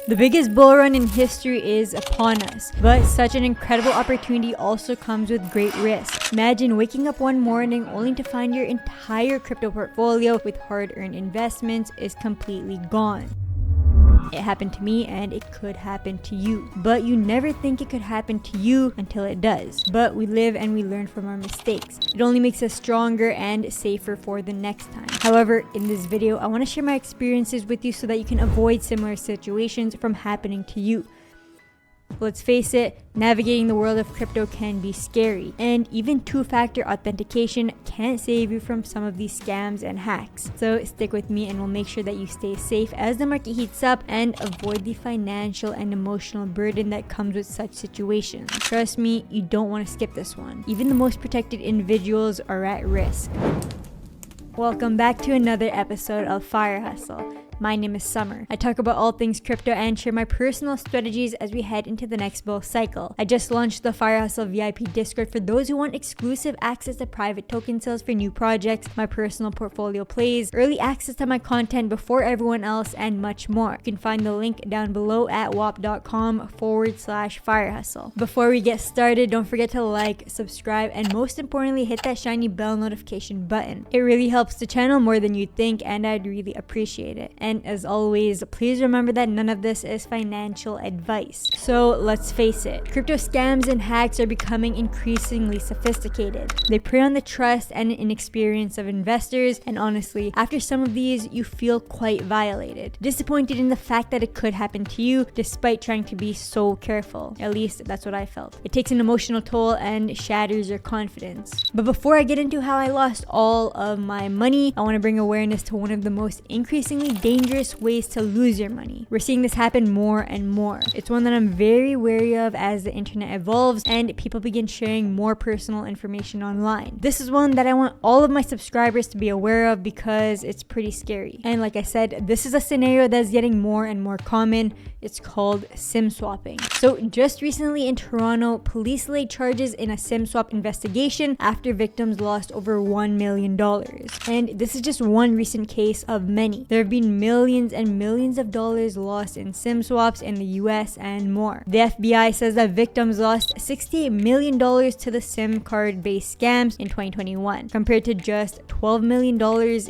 The biggest bull run in history is upon us, but such an incredible opportunity also comes with great risk. Imagine waking up one morning only to find your entire crypto portfolio with hard-earned investments is completely gone. It happened to me and it could happen to you, but you never think it could happen to you until it does. But we live and we learn from our mistakes. It only makes us stronger and safer for the next time. However, in this video, I want to share my experiences with you so that you can avoid similar situations from happening to you. Let's face it, navigating the world of crypto can be scary, and even two-factor authentication can't save you from some of these scams and hacks. So stick with me and we'll make sure that you stay safe as the market heats up and avoid the financial and emotional burden that comes with such situations. Trust me, you don't want to skip this one. Even the most protected individuals are at risk. Welcome back to another episode of Fire Hustle. My name is Summer. I talk about all things crypto and share my personal strategies as we head into the next bull cycle. I just launched the FireHustle VIP Discord for those who want exclusive access to private token sales for new projects, my personal portfolio plays, early access to my content before everyone else, and much more. You can find the link down below at wap.com/FireHustle. Before we get started, don't forget to like, subscribe, and most importantly, hit that shiny bell notification button. It really helps the channel more than you think, and I'd really appreciate it. And as always, please remember that none of this is financial advice. So let's face it, crypto scams and hacks are becoming increasingly sophisticated. They prey on the trust and inexperience of investors, and honestly, after some of these, you feel quite violated. Disappointed in the fact that it could happen to you despite trying to be so careful. At least that's what I felt. It takes an emotional toll and shatters your confidence. But before I get into how I lost all of my money, I want to bring awareness to one of the most increasingly dangerous ways to lose your money. We're seeing this happen more and more. It's one that I'm very wary of as the internet evolves and people begin sharing more personal information online. This is one that I want all of my subscribers to be aware of because it's pretty scary. And like I said, this is a scenario that's getting more and more common. It's called SIM swapping. So just recently in Toronto, police laid charges in a SIM swap investigation after victims lost over $1 million. And this is just one recent case of many. There have been millions and millions of dollars lost in SIM swaps in the US and more. The FBI says that victims lost $68 million to the SIM card-based scams in 2021, compared to just $12 million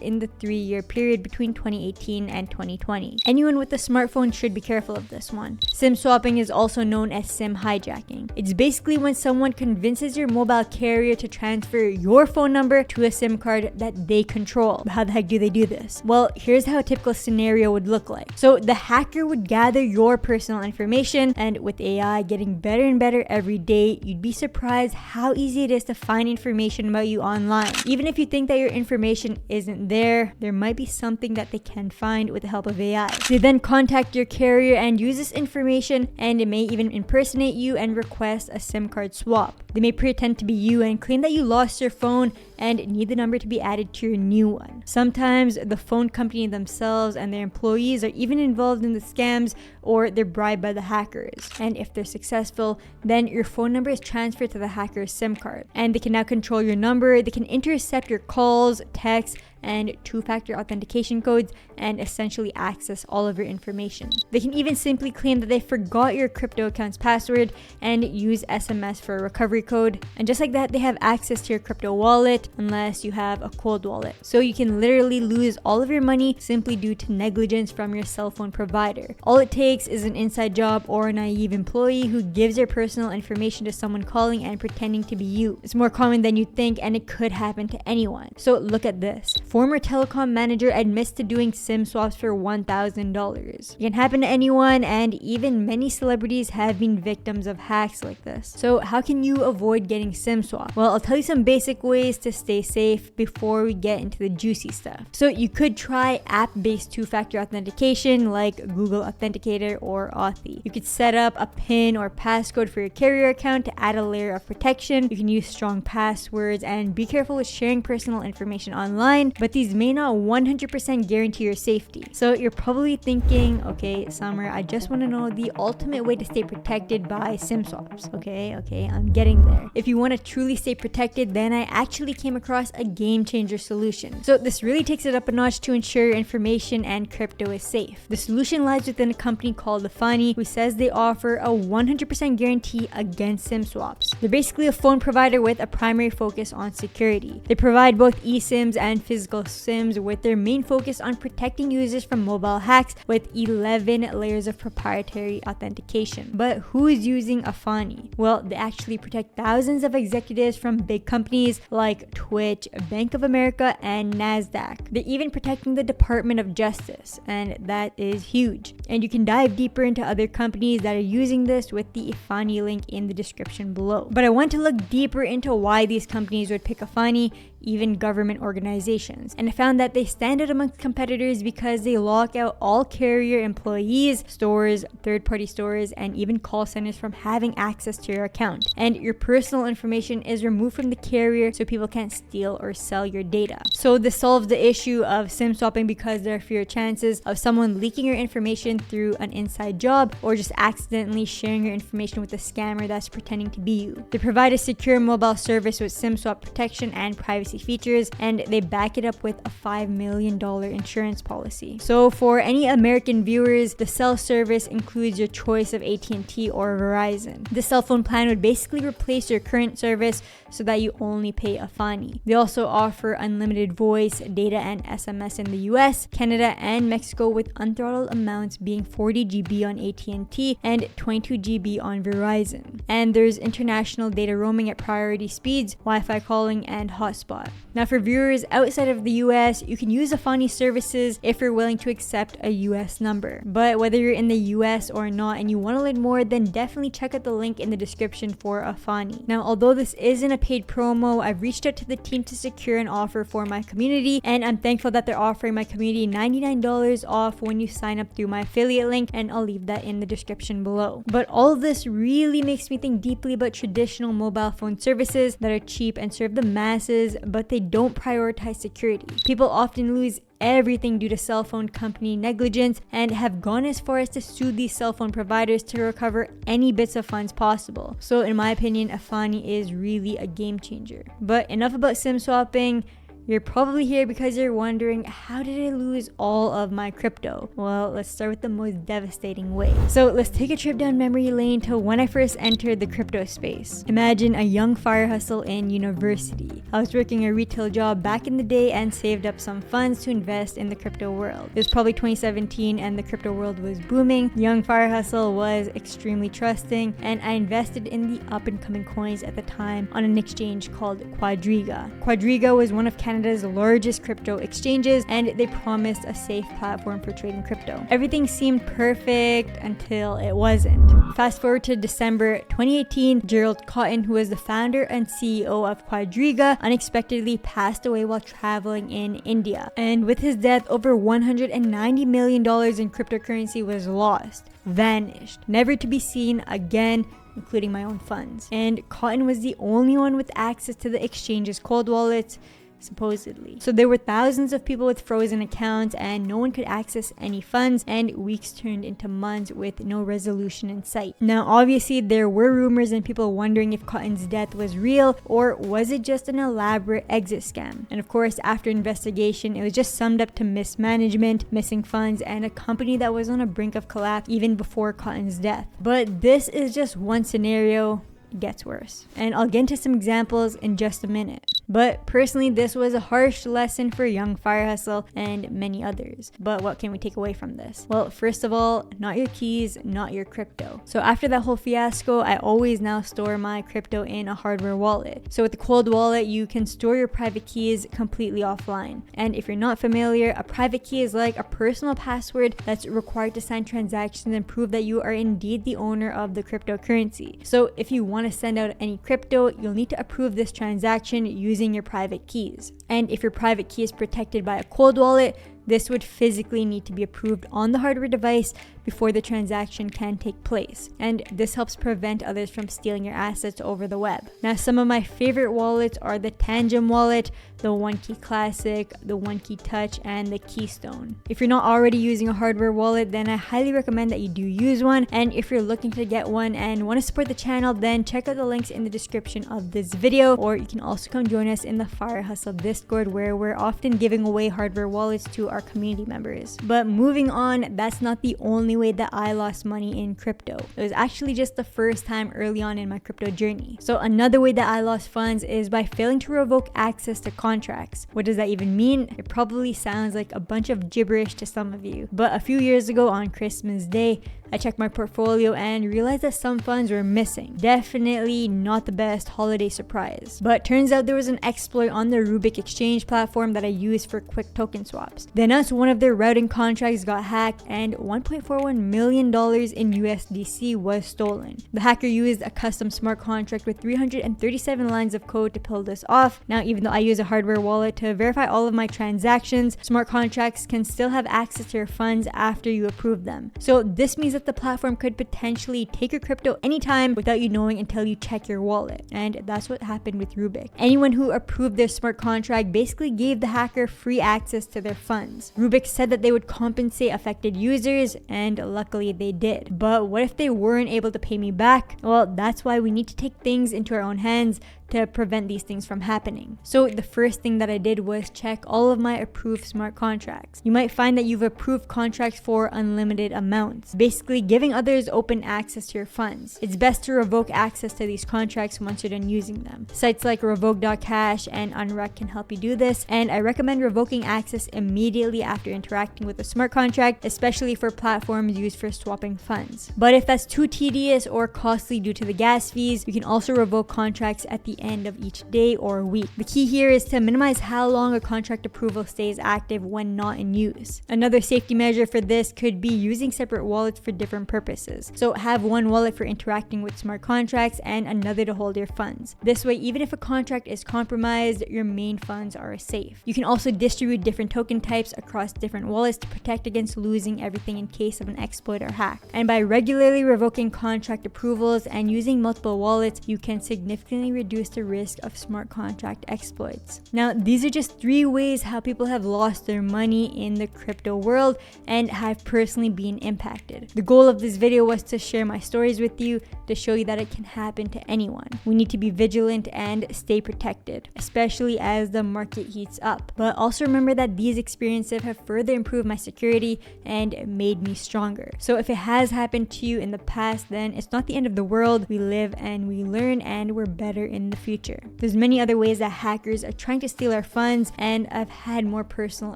in the 3-year period between 2018 and 2020. Anyone with a smartphone should be careful of this one. SIM swapping is also known as SIM hijacking. It's basically when someone convinces your mobile carrier to transfer your phone number to a SIM card that they control. How the heck do they do this? Well, here's how a typical scenario would look like. So the hacker would gather your personal information, and with AI getting better and better every day, you'd be surprised how easy it is to find information about you online. Even if you think that your information isn't there, there might be something that they can find with the help of AI. They then contact your carrier and use this information, and it may even impersonate you and request a SIM card swap. They may pretend to be you and claim that you lost your phone and need the number to be added to your new one. Sometimes the phone company themselves and their employees are even involved in the scams, or they're bribed by the hackers. And if they're successful, then your phone number is transferred to the hacker's SIM card. And they can now control your number, they can intercept your calls, texts, and two-factor authentication codes, and essentially access all of your information. They can even simply claim that they forgot your crypto account's password and use SMS for a recovery code. And just like that, they have access to your crypto wallet unless you have a cold wallet. So you can literally lose all of your money simply due to negligence from your cell phone provider. All it takes is an inside job or a naive employee who gives their personal information to someone calling and pretending to be you. It's more common than you think, and it could happen to anyone. So look at this. Former telecom manager admits to doing SIM swaps for $1,000. It can happen to anyone, and even many celebrities have been victims of hacks like this. So how can you avoid getting SIM swapped? Well, I'll tell you some basic ways to stay safe before we get into the juicy stuff. So you could try app-based two-factor authentication like Google Authenticator or Authy. You could set up a PIN or passcode for your carrier account to add a layer of protection. You can use strong passwords and be careful with sharing personal information online. but these may not 100% guarantee your safety. So you're probably thinking, okay, Summer, I just want to know the ultimate way to stay protected by SIM swaps. Okay, I'm getting there. If you want to truly stay protected, then I actually came across a game changer solution. So this really takes it up a notch to ensure your information and crypto is safe. The solution lies within a company called Defi, who says they offer a 100% guarantee against SIM swaps. They're basically a phone provider with a primary focus on security. They provide both eSIMs and physical SIMs, with their main focus on protecting users from mobile hacks with 11 layers of proprietary authentication. But who is using Defi? Well, they actually protect thousands of executives from big companies like Twitch, Bank of America, and NASDAQ. They're even protecting the Department of Justice, and that is huge. And you can dive deeper into other companies that are using this with the Defi link in the description below. But I want to look deeper into why these companies would pick Defi, even government organizations. And I found that they stand out amongst competitors because they lock out all carrier employees, stores, third-party stores, and even call centers from having access to your account. And your personal information is removed from the carrier so people can't steal or sell your data. So this solves the issue of SIM swapping because there are fewer chances of someone leaking your information through an inside job or just accidentally sharing your information with a scammer that's pretending to be you. They provide a secure mobile service with SIM swap protection and privacy features, and they back it up with a $5 million insurance policy. So for any American viewers, the cell service includes your choice of AT&T or Verizon. The cell phone plan would basically replace your current service so that you only pay Defi. They also offer unlimited voice, data, and SMS in the US, Canada, and Mexico, with unthrottled amounts being 40 GB on AT&T and 22 GB on Verizon. And there's international data roaming at priority speeds, Wi-Fi calling, and hotspot. Now for viewers outside of the US, you can use Defi services if you're willing to accept a US number. But whether you're in the US or not and you want to learn more, then definitely check out the link in the description for Defi. Now, although this isn't a paid promo, I've reached out to the team to secure an offer for my community, and I'm thankful that they're offering my community $99 off when you sign up through my affiliate link, and I'll leave that in the description below. But all of this really makes me think deeply about traditional mobile phone services that are cheap and serve the masses, but they don't prioritize security. People often lose everything due to cell phone company negligence and have gone as far as to sue these cell phone providers to recover any bits of funds possible. So in my opinion, Defi is really a game changer. But enough about SIM swapping. You're probably here because you're wondering, how did I lose all of my crypto? Well, let's start with the most devastating way. So let's take a trip down memory lane to when I first entered the crypto space. Imagine a young FireHustle in university. I was working a retail job back in the day and saved up some funds to invest in the crypto world. It was probably 2017 and the crypto world was booming. Young FireHustle was extremely trusting, and I invested in the up and coming coins at the time on an exchange called Quadriga. Quadriga was one of Canada's largest crypto exchanges, and they promised a safe platform for trading crypto. Everything seemed perfect until it wasn't. Fast forward to December 2018, Gerald Cotton, who was the founder and CEO of Quadriga, unexpectedly passed away while traveling in India. And with his death, over $190 million in cryptocurrency was lost, vanished, never to be seen again, including my own funds. And Cotton was the only one with access to the exchange's cold wallets, supposedly. So there were thousands of people with frozen accounts and no one could access any funds, and weeks turned into months with no resolution in sight. Now obviously there were rumors and people wondering if Cotton's death was real or was it just an elaborate exit scam. And of course, after investigation, it was just summed up to mismanagement, missing funds, and a company that was on the brink of collapse even before Cotton's death. But this is just one scenario. It gets worse, and I'll get into some examples in just a minute. But personally, this was a harsh lesson for young FireHustle and many others. But what can we take away from this? Well, first of all, not your keys, not your crypto. So after that whole fiasco, I always now store my crypto in a hardware wallet. So with the cold wallet, you can store your private keys completely offline. And if you're not familiar, a private key is like a personal password that's required to sign transactions and prove that you are indeed the owner of the cryptocurrency. So if you want to send out any crypto, you'll need to approve this transaction using your private keys. And if your private key is protected by a cold wallet, this would physically need to be approved on the hardware device before the transaction can take place. And this helps prevent others from stealing your assets over the web. Now, some of my favorite wallets are the Tangem wallet, the OneKey Classic, the OneKey Touch, and the Keystone. If you're not already using a hardware wallet, then I highly recommend that you do use one. And if you're looking to get one and want to support the channel, then check out the links in the description of this video, or you can also come join us in the FireHustle Discord, where we're often giving away hardware wallets to our community members. But moving on, that's not the only way that I lost money in crypto. It was actually just the first time early on in my crypto journey. So another way that I lost funds is by failing to revoke access to contracts. What does that even mean? It probably sounds like a bunch of gibberish to some of you, but a few years ago on Christmas Day, I checked my portfolio and realized that some funds were missing. Definitely not the best holiday surprise. But turns out there was an exploit on the Rubik exchange platform that I used for quick token swaps. Then one of their routing contracts got hacked and $1.41 million in USDC was stolen. The hacker used a custom smart contract with 337 lines of code to pull this off. Now, even though I use a hardware wallet to verify all of my transactions, smart contracts can still have access to your funds after you approve them. So this means that the platform could potentially take your crypto anytime without you knowing until you check your wallet. And that's what happened with Rubik. Anyone who approved their smart contract basically gave the hacker free access to their funds. Rubik said that they would compensate affected users, and luckily they did. But what if they weren't able to pay me back? Well, that's why we need to take things into our own hands to prevent these things from happening. So the first thing that I did was check all of my approved smart contracts. You might find that you've approved contracts for unlimited amounts, basically giving others open access to your funds. It's best to revoke access to these contracts once you're done using them. Sites like revoke.cash and Unrec can help you do this, and I recommend revoking access immediately after interacting with a smart contract, especially for platforms used for swapping funds. But if that's too tedious or costly due to the gas fees, you can also revoke contracts at the end of each day or week. The key here is to minimize how long a contract approval stays active when not in use. Another safety measure for this could be using separate wallets for different purposes. So have one wallet for interacting with smart contracts and another to hold your funds. This way, even if a contract is compromised, your main funds are safe. You can also distribute different token types across different wallets to protect against losing everything in case of an exploit or hack. And by regularly revoking contract approvals and using multiple wallets, you can significantly reduce the risk of smart contract exploits. Now, these are just 3 ways how people have lost their money in the crypto world and have personally been impacted. The goal of this video was to share my stories with you to show you that it can happen to anyone. We need to be vigilant and stay protected, especially as the market heats up. But also remember that these experiences have further improved my security and made me stronger. So if it has happened to you in the past, then it's not the end of the world. We live and we learn, and we're better in the future. There's many other ways that hackers are trying to steal our funds, and I've had more personal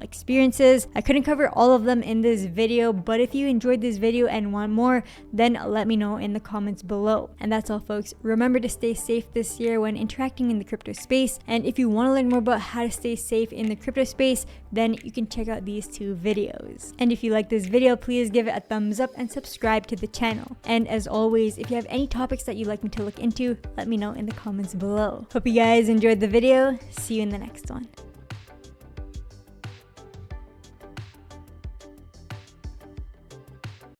experiences. I couldn't cover all of them in this video, but if you enjoyed this video and want more, then let me know in the comments below. And that's all, folks. Remember to stay safe this year when interacting in the crypto space, and if you want to learn more about how to stay safe in the crypto space, then you can check out these 2 videos. And if you like this video, please give it a thumbs up and subscribe to the channel. And as always, if you have any topics that you'd like me to look into, let me know in the comments below. Hope you guys enjoyed the video. See you in the next one.